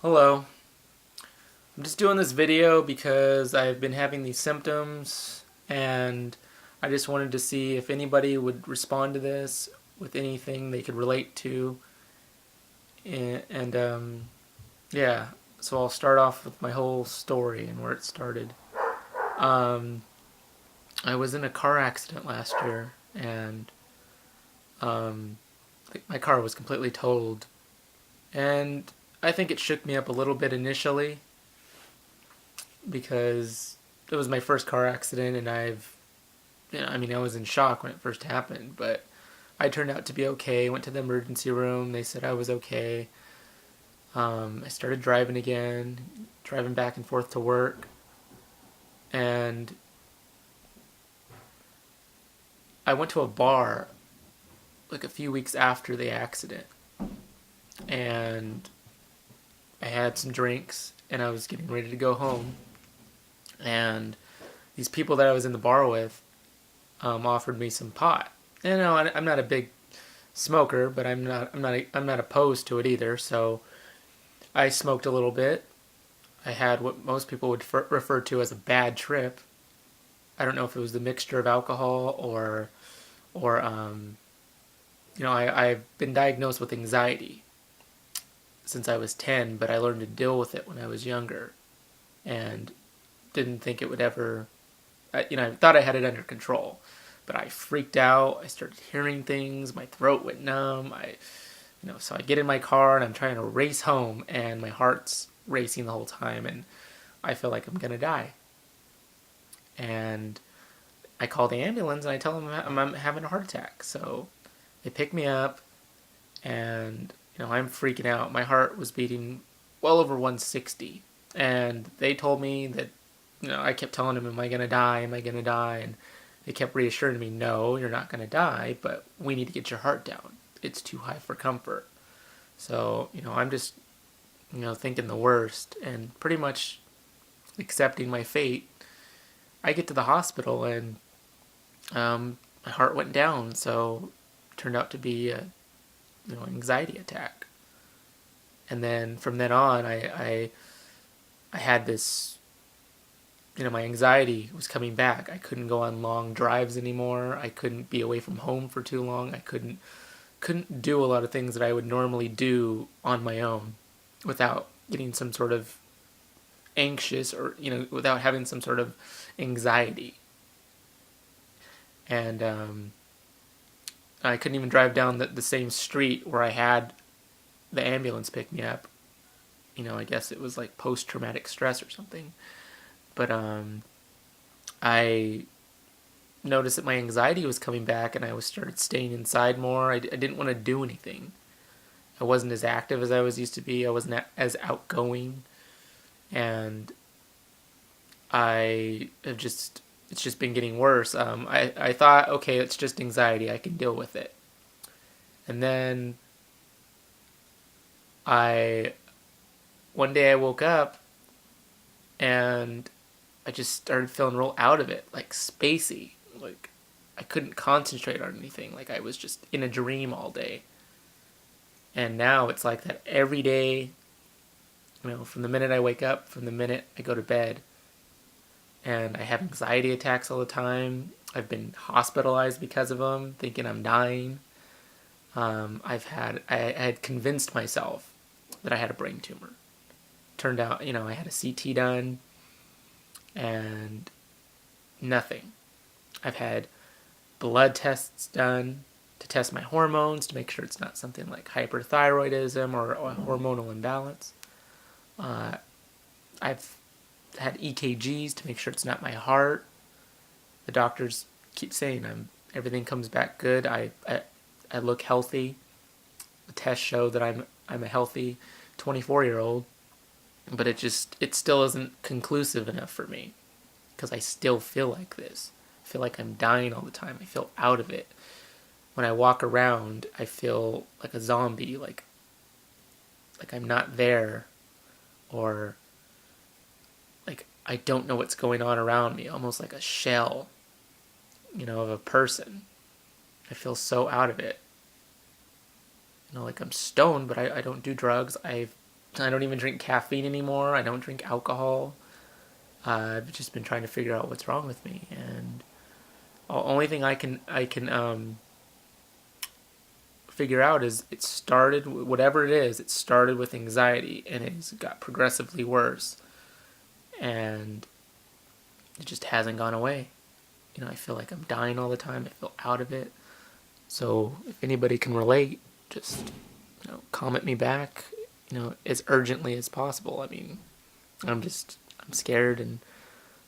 Hello. I'm just doing this video because I've been having these symptoms and I just wanted to see if anybody would respond to this with anything they could relate to. And yeah, so I'll start off with my whole story and where it started. Um, I was in a car accident last year and um, my car was completely totaled. And I think it shook me up a little bit initially because it was my first car accident, and I was in shock when it first happened, but I turned out to be okay. Went to the emergency room. They said I was okay. I started driving again, driving back and forth to work, and I went to a bar like a few weeks after the accident, and I had some drinks, and I was getting ready to go home, and these people that I was in the bar with offered me some pot. I'm not a big smoker, but I'm not opposed to it either. So I smoked a little bit. I had what most people would refer to as a bad trip. I don't know if it was the mixture of alcohol or I've been diagnosed with anxiety since I was 10, but I learned to deal with it when I was younger, and didn't think it would ever. I thought I had it under control, but I freaked out. I started hearing things. My throat went numb. So I get in my car and I'm trying to race home, and my heart's racing the whole time, and I feel like I'm gonna die. And I call the ambulance and I tell them I'm having a heart attack. So they pick me up, and I'm freaking out. My heart was beating well over 160, and they told me that I kept telling them, "Am I gonna die? Am I gonna die?" And they kept reassuring me, "No, you're not gonna die, but we need to get your heart down. It's too high for comfort." So I'm just thinking the worst and pretty much accepting my fate. I get to the hospital, and my heart went down, so it turned out to be a anxiety attack. And then from then on, I had this. My anxiety was coming back. I couldn't go on long drives anymore. I couldn't be away from home for too long. I couldn't do a lot of things that I would normally do on my own without getting some sort of anxious, or without having some sort of anxiety. And I couldn't even drive down the same street where I had the ambulance pick me up. I guess it was like post-traumatic stress or something. But I noticed that my anxiety was coming back, and I started staying inside more. I didn't want to do anything. I wasn't as active as I was used to be. I wasn't as outgoing, and it's just been getting worse. I thought, okay, it's just anxiety. I can deal with it. And then one day I woke up, and I just started feeling real out of it, like spacey. Like I couldn't concentrate on anything. Like I was just in a dream all day. And now it's like that every day, from the minute I wake up, from the minute I go to bed. And I have anxiety attacks all the time. I've been hospitalized because of them, thinking I'm dying. I had convinced myself that I had a brain tumor. Turned out, I had a CT done, and nothing. I've had blood tests done to test my hormones to make sure it's not something like hyperthyroidism or a hormonal imbalance. I've had EKGs to make sure it's not my heart. The doctors keep saying everything comes back good. I look healthy. The tests show that I'm a healthy 24-year-old, but it still isn't conclusive enough for me, because I still feel like this. I feel like I'm dying all the time. I feel out of it. When I walk around, I feel like a zombie, like I'm not there, or like I don't know what's going on around me, almost like a shell, of a person. I feel so out of it. Like I'm stoned, but I don't do drugs. I don't even drink caffeine anymore. I don't drink alcohol. I've just been trying to figure out what's wrong with me, and the only thing I can figure out is it started, whatever it is, it started with anxiety and it's got progressively worse, and it just hasn't gone away. I feel like I'm dying all the time. I feel out of it. So if anybody can relate, just comment me back, as urgently as possible. I mean, I'm scared, and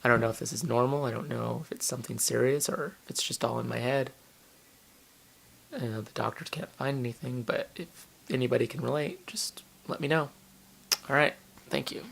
I don't know if this is normal. I don't know if it's something serious or if it's just all in my head. The doctors can't find anything, but if anybody can relate, just let me know. All right. Thank you.